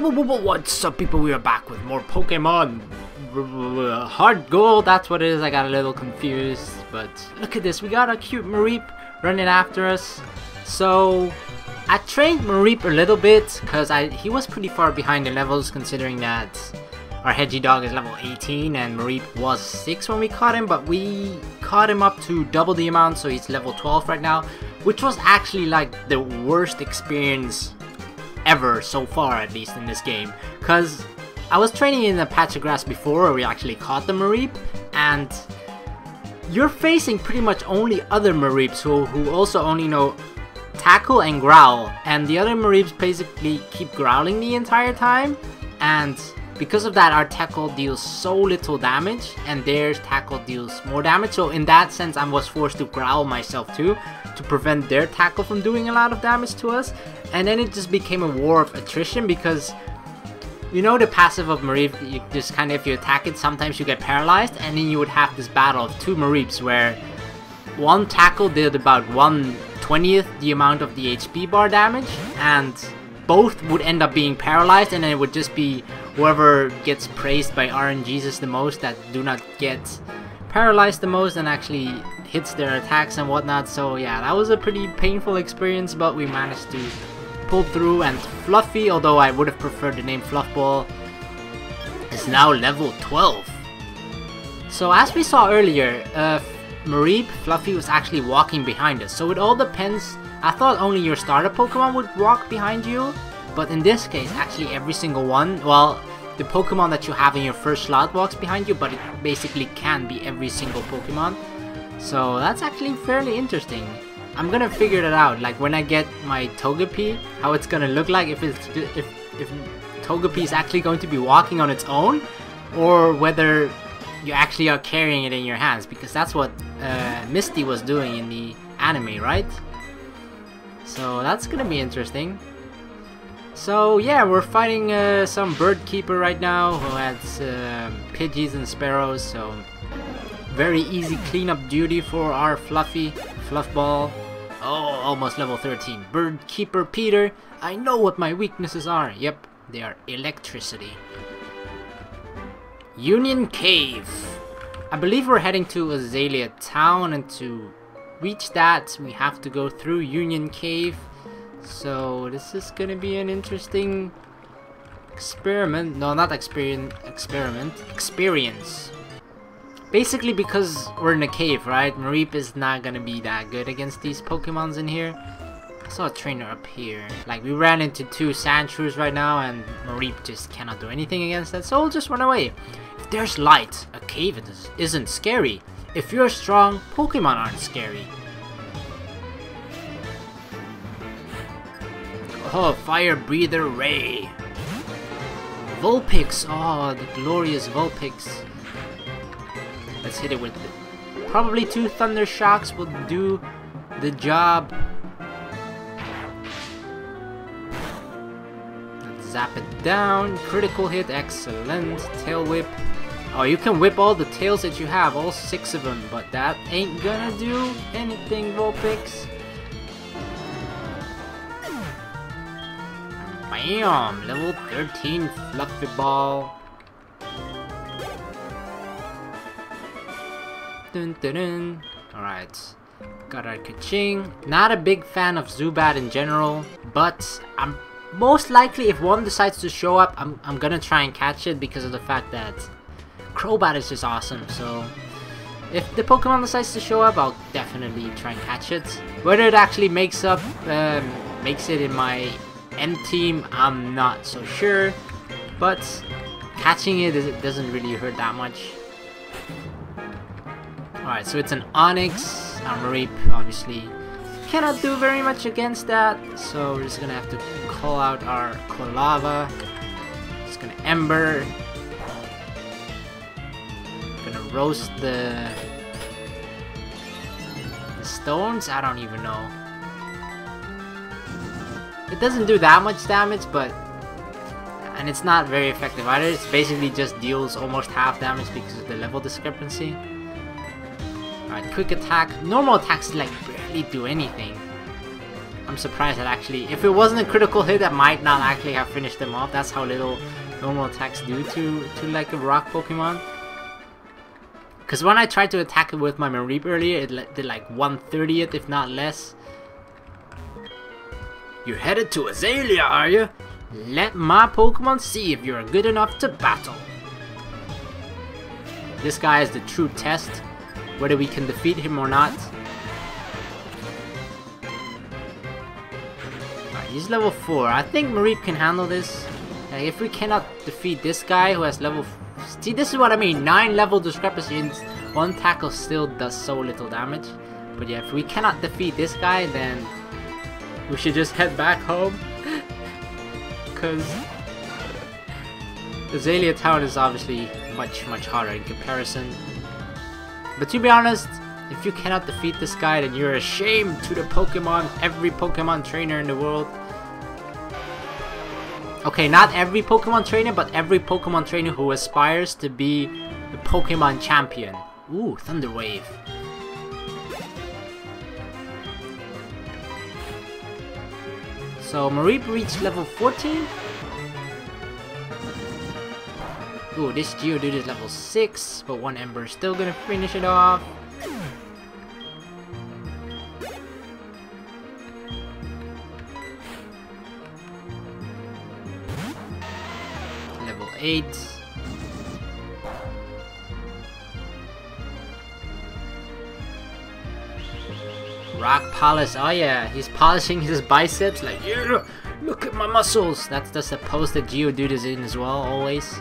What's up, people? We are back with more Pokemon HeartGold. That's what it is. I got a little confused, but look at this. We got a cute Mareep running after us. So I trained Mareep a little bit because he was pretty far behind the levels, considering that our Hedgehog is level 18 and Mareep was 6 when we caught him, but we caught him up to double the amount, so he's level 12 right now, which was actually like the worst experience ever so far, at least in this game, because I was training in a patch of grass before where we actually caught the Mareep, and you're facing pretty much only other Mareeps who also only know tackle and growl, and the other Mareeps basically keep growling the entire time, and because of that our tackle deals so little damage and theirs tackle deals more damage. So in that sense I was forced to growl myself too, to prevent their tackle from doing a lot of damage to us. And then it just became a war of attrition, because you know the passive of Mareep, you just kind of, if you attack it, sometimes you get paralyzed, and then you would have this battle of two Mareeps where one tackle did about 1/20th the amount of the HP bar damage, and both would end up being paralyzed, and then it would just be whoever gets praised by RNGs the most that do not get paralyzed the most and actually hits their attacks and whatnot. So yeah, that was a pretty painful experience, but we managed to pull through. And Fluffy, although I would have preferred the name Fluffball, is now level 12. So as we saw earlier, Mareep, Fluffy was actually walking behind us, so it all depends. I thought only your starter Pokemon would walk behind you, but in this case actually every single one. Well, the Pokemon that you have in your first slot walks behind you, but it basically can be every single Pokemon. So that's actually fairly interesting. I'm gonna figure that out, like when I get my Togepi, how it's gonna look like, if Togepi is actually going to be walking on its own, or whether you actually are carrying it in your hands, because that's what Misty was doing in the anime, right? So that's gonna be interesting. So yeah, we're fighting some bird keeper right now who has Pidgeys and Sparrows, so very easy cleanup duty for our Fluffball. Oh, almost level 13. Bird keeper Peter, I know what my weaknesses are. Yep, they are electricity. Union Cave. I believe we're heading to Azalea Town, and to reach that we have to go through Union Cave. So this is gonna be an interesting experiment. No, not experiment. Experience. Basically, because we're in a cave, right? Mareep is not gonna be that good against these Pokemons in here. I saw a trainer up here. Like, we ran into two Sandshrews right now, and Mareep just cannot do anything against that, so we'll just run away. If there's light, a cave isn't scary. If you're strong, Pokemon aren't scary. Oh, Fire Breather Ray. Vulpix. Oh, the glorious Vulpix. Let's hit it with it. Probably 2 Thunder Shocks will do the job. Let's zap it down. Critical hit. Excellent. Tail Whip. Oh, you can whip all the tails that you have, all 6 of them, but that ain't gonna do anything, Vulpix. Bam! Level 13 Fluffy Ball. Dun dun dun. Alright. Got our Kaching. Not a big fan of Zubat in general, but I'm most likely, if one decides to show up, I'm gonna try and catch it, because of the fact that Crobat is just awesome. So if the Pokemon decides to show up, I'll definitely try and catch it. Whether it actually makes it in my end team, I'm not so sure, but catching it doesn't really hurt that much. Alright, so it's an Onix. Mareep obviously cannot do very much against that, so we're just gonna have to call out our Kolava. Just gonna Ember. Gonna roast the stones? I don't even know. It doesn't do that much damage, and it's not very effective either. It's basically just deals almost half damage because of the level discrepancy. Alright, quick attack. Normal attacks like barely do anything. I'm surprised that actually, if it wasn't a critical hit, I might not actually have finished them off. That's how little normal attacks do to like a rock Pokemon. Because when I tried to attack it with my Mareep earlier, it did like 1/30th, if not less. You're headed to Azalea, are you? Let my Pokemon see if you're good enough to battle. This guy is the true test, whether we can defeat him or not. Alright, he's level 4. I think Mareep can handle this. If we cannot defeat this guy who has level... See, this is what I mean. 9 level discrepancy and 1 tackle still does so little damage. But yeah, if we cannot defeat this guy, then we should just head back home. Because Azalea Town is obviously much harder in comparison. But to be honest, if you cannot defeat this guy, then you're a shame to the Pokemon, every Pokemon trainer in the world. Okay, not every Pokemon trainer, but every Pokemon trainer who aspires to be the Pokemon champion. Ooh, Thunder Wave. So Mareep reached level 14. Ooh, this Geodude is level 6, but 1 Ember is still gonna finish it off. Level 8. Rock polish, oh yeah, he's polishing his biceps like, yeah, look at my muscles. That's the pose that Geodude is in as well, always.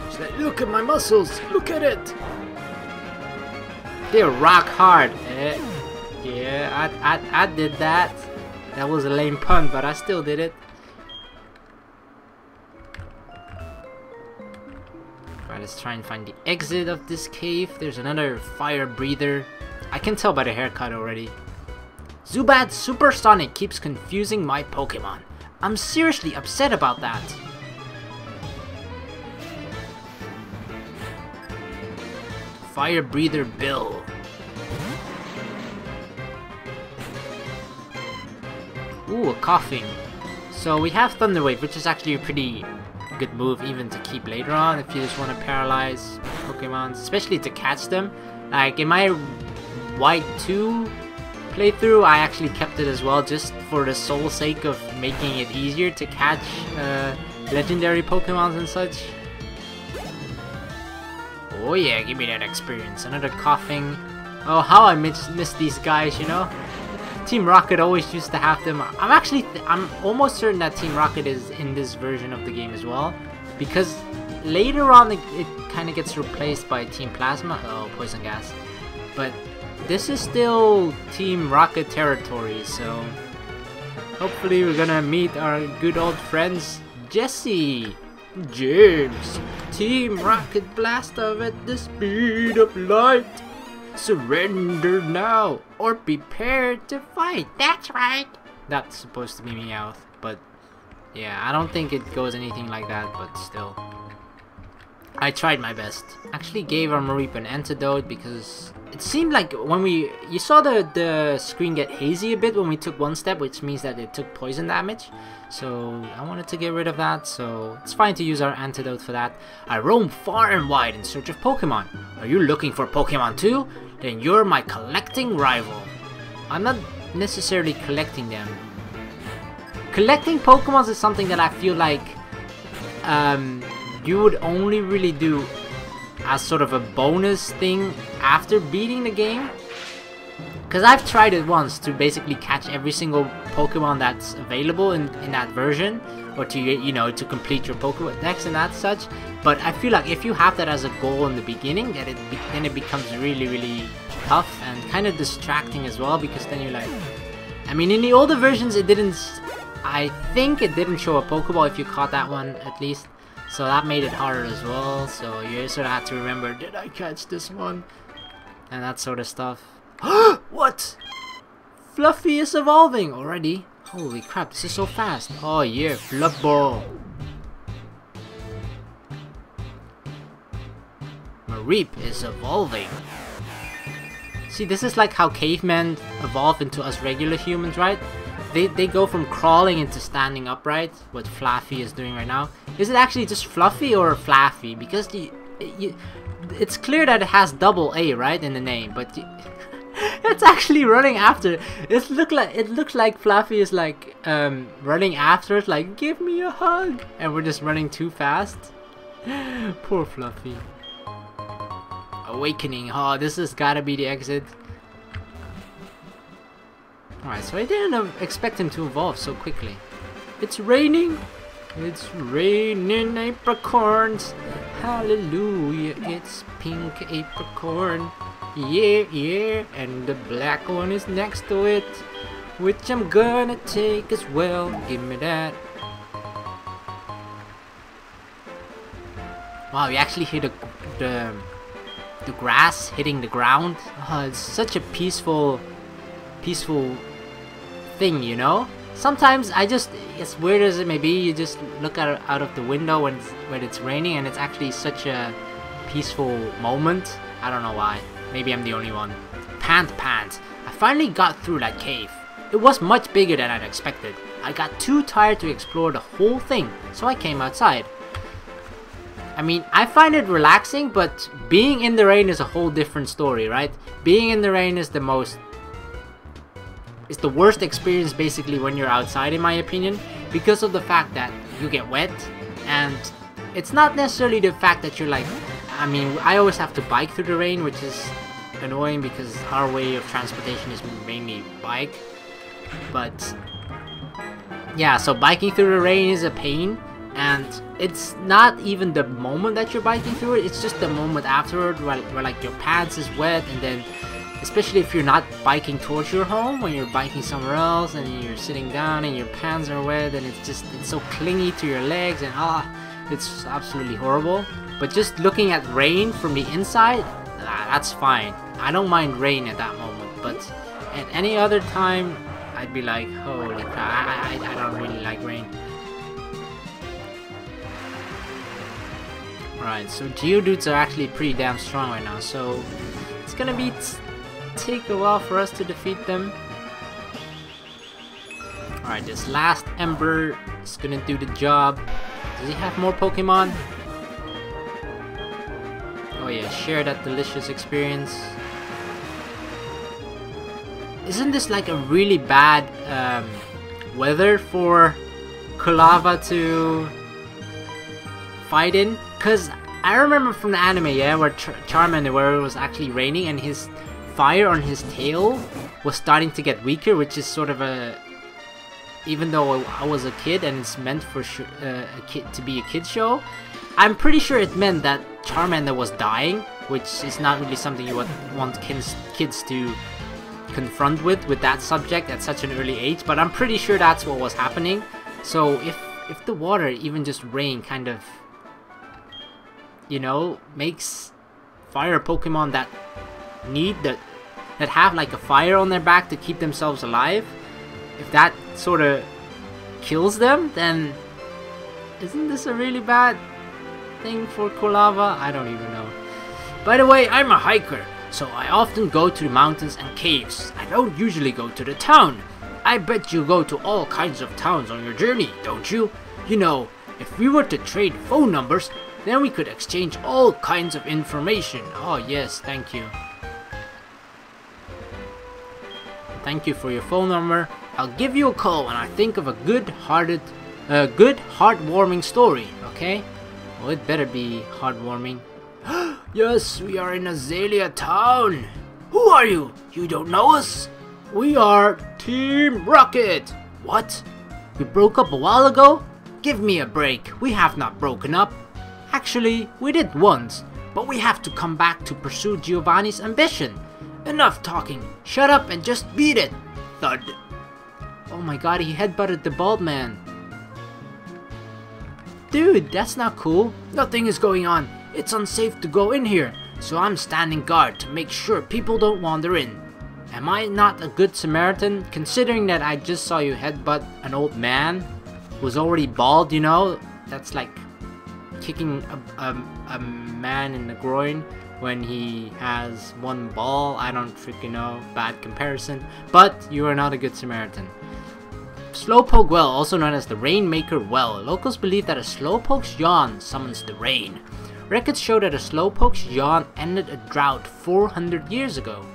He's like, look at my muscles, look at it. They're rock hard. Yeah, I did that. That was a lame pun, but I still did it. Alright, let's try and find the exit of this cave. There's another fire breather. I can tell by the haircut already. Zubat Supersonic keeps confusing my Pokemon. I'm seriously upset about that. Fire Breather Bill. Ooh, a coughing. So we have Thunder Wave, which is actually a pretty good move even to keep later on if you just want to paralyze Pokemon, especially to catch them. Like in my White 2 playthrough, I actually kept it as well, just for the sole sake of making it easier to catch legendary Pokemons and such. Oh yeah, give me that experience. Another coughing. Oh, how I miss these guys, you know? Team Rocket always used to have them. I'm almost certain that Team Rocket is in this version of the game as well, because later on it kind of gets replaced by Team Plasma. Oh, Poison Gas. But this is still Team Rocket territory, so hopefully we're gonna meet our good old friends Jesse, James. Team Rocket blast off at the speed of light. Surrender now, or prepare to fight. That's right. That's supposed to be Meowth, but yeah, I don't think it goes anything like that, but still. I tried my best. Actually gave our Mareep an antidote because it seemed like when you saw the screen get hazy a bit when we took one step, which means that it took poison damage. So I wanted to get rid of that, so it's fine to use our antidote for that. I roam far and wide in search of Pokemon. Are you looking for Pokemon too? Then you're my collecting rival. I'm not necessarily collecting them. Collecting Pokemon is something that I feel like you would only really do as sort of a bonus thing after beating the game. Because I've tried it once to basically catch every single Pokemon that's available in that version, or to, you know, to complete your Pokédex and that such. But I feel like if you have that as a goal in the beginning, then it becomes really tough and kind of distracting as well, because then you're like, I mean, in the older versions it didn't, I think it didn't show a Pokeball if you caught that one at least. So that made it harder as well, so you sort of have to remember, did I catch this one? And that sort of stuff. What? Fluffy is evolving already? Holy crap, this is so fast. Oh yeah, Fluff Ball. Mareep is evolving. See, this is like how cavemen evolve into us regular humans, right? they go from crawling into standing upright, what Fluffy is doing right now. Is it actually just Fluffy or Flaffy? Because it's clear that it has double A, right, in the name, but it's actually running after. It looks like Fluffy is like running after it, like give me a hug, and we're just running too fast. Poor Fluffy. Awakening. Oh, this has gotta be the exit. Alright, so I didn't expect him to evolve so quickly. It's raining! It's raining apricorns! Hallelujah, it's pink apricorn. Yeah, yeah, and the black one is next to it, which I'm gonna take as well. Give me that. Wow, we actually hit the grass hitting the ground. Oh, it's such a peaceful thing, you know. Sometimes as weird as it may be, you just look out of the window when it's raining, and it's actually such a peaceful moment. I don't know why. Maybe I'm the only one. Pant. I finally got through that cave. It was much bigger than I'd expected. I got too tired to explore the whole thing, so I came outside. I mean, I find it relaxing, but being in the rain is a whole different story, right? Being in the rain is the worst experience basically when you're outside, in my opinion, because of the fact that you get wet, and it's not necessarily the fact that you're like, I mean, I always have to bike through the rain, which is annoying because our way of transportation is mainly bike, but yeah, so biking through the rain is a pain, and it's not even the moment that you're biking through it, it's just the moment afterward where like your pants is wet, and then especially if you're not biking towards your home, when you're biking somewhere else and you're sitting down and your pants are wet, and it's so clingy to your legs, and it's absolutely horrible. But just looking at rain from the inside, that's fine. I don't mind rain at that moment, but at any other time I'd be like, holy crap, I don't really like rain. Alright, so Geodudes are actually pretty damn strong right now, so it's gonna take a while for us to defeat them. Alright, this last Ember is gonna do the job. Does he have more Pokemon? Oh yeah, share that delicious experience. Isn't this like a really bad weather for Kulava to fight in? Cause I remember from the anime, yeah, where Charmander, where it was actually raining and his fire on his tail was starting to get weaker, which is sort of a, even though I was a kid and it's meant for to be a kid show, I'm pretty sure it meant that Charmander was dying, which is not really something you would want kids to confront with that subject at such an early age, but I'm pretty sure that's what was happening. So if the water, even just rain, kind of, you know, makes fire Pokemon that have like a fire on their back to keep themselves alive, if that sort of kills them, then isn't this a really bad thing for Kulava? I don't even know. By the way, I'm a hiker, so I often go to the mountains and caves. I don't usually go to the town. I bet you go to all kinds of towns on your journey, don't you? You know, if we were to trade phone numbers, then we could exchange all kinds of information. Oh yes, thank you. Thank you for your phone number. I'll give you a call when I think of a good heartwarming story, okay? Well, it better be heartwarming. Yes, we are in Azalea town. Who are you? You don't know us? We are Team Rocket. What? We broke up a while ago? Give me a break. We have not broken up. Actually, we did once, but we have to come back to pursue Giovanni's ambition. Enough talking. Shut up and just beat it. Thud. Oh my god, he headbutted the bald man. Dude, that's not cool. Nothing is going on. It's unsafe to go in here, so I'm standing guard to make sure people don't wander in. Am I not a good Samaritan, considering that I just saw you headbutt an old man who's already bald, you know? That's like kicking a man in the groin when he has one ball. I don't freaking know, bad comparison, but you are not a good Samaritan. Slowpoke Well, also known as the Rainmaker Well. Locals believe that a Slowpoke's yawn summons the rain. Records show that a Slowpoke's yawn ended a drought 400 years ago.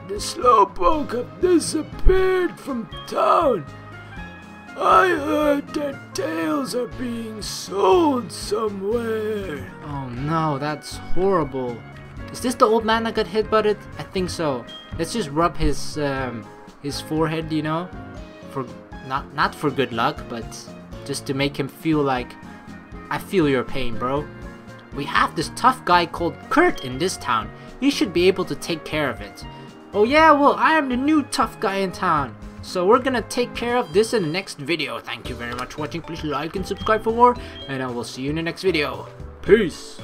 The Slowpoke have disappeared from town. I heard that tails are being sold somewhere. Oh no, that's horrible. Is this the old man that got hit by it? I think so. Let's just rub his forehead, you know, for not for good luck, but just to make him feel like, I feel your pain, bro. We have this tough guy called Kurt in this town. He should be able to take care of it. Oh yeah, well, I am the new tough guy in town. So we're gonna take care of this in the next video. Thank you very much for watching. Please like and subscribe for more, and I will see you in the next video. Peace.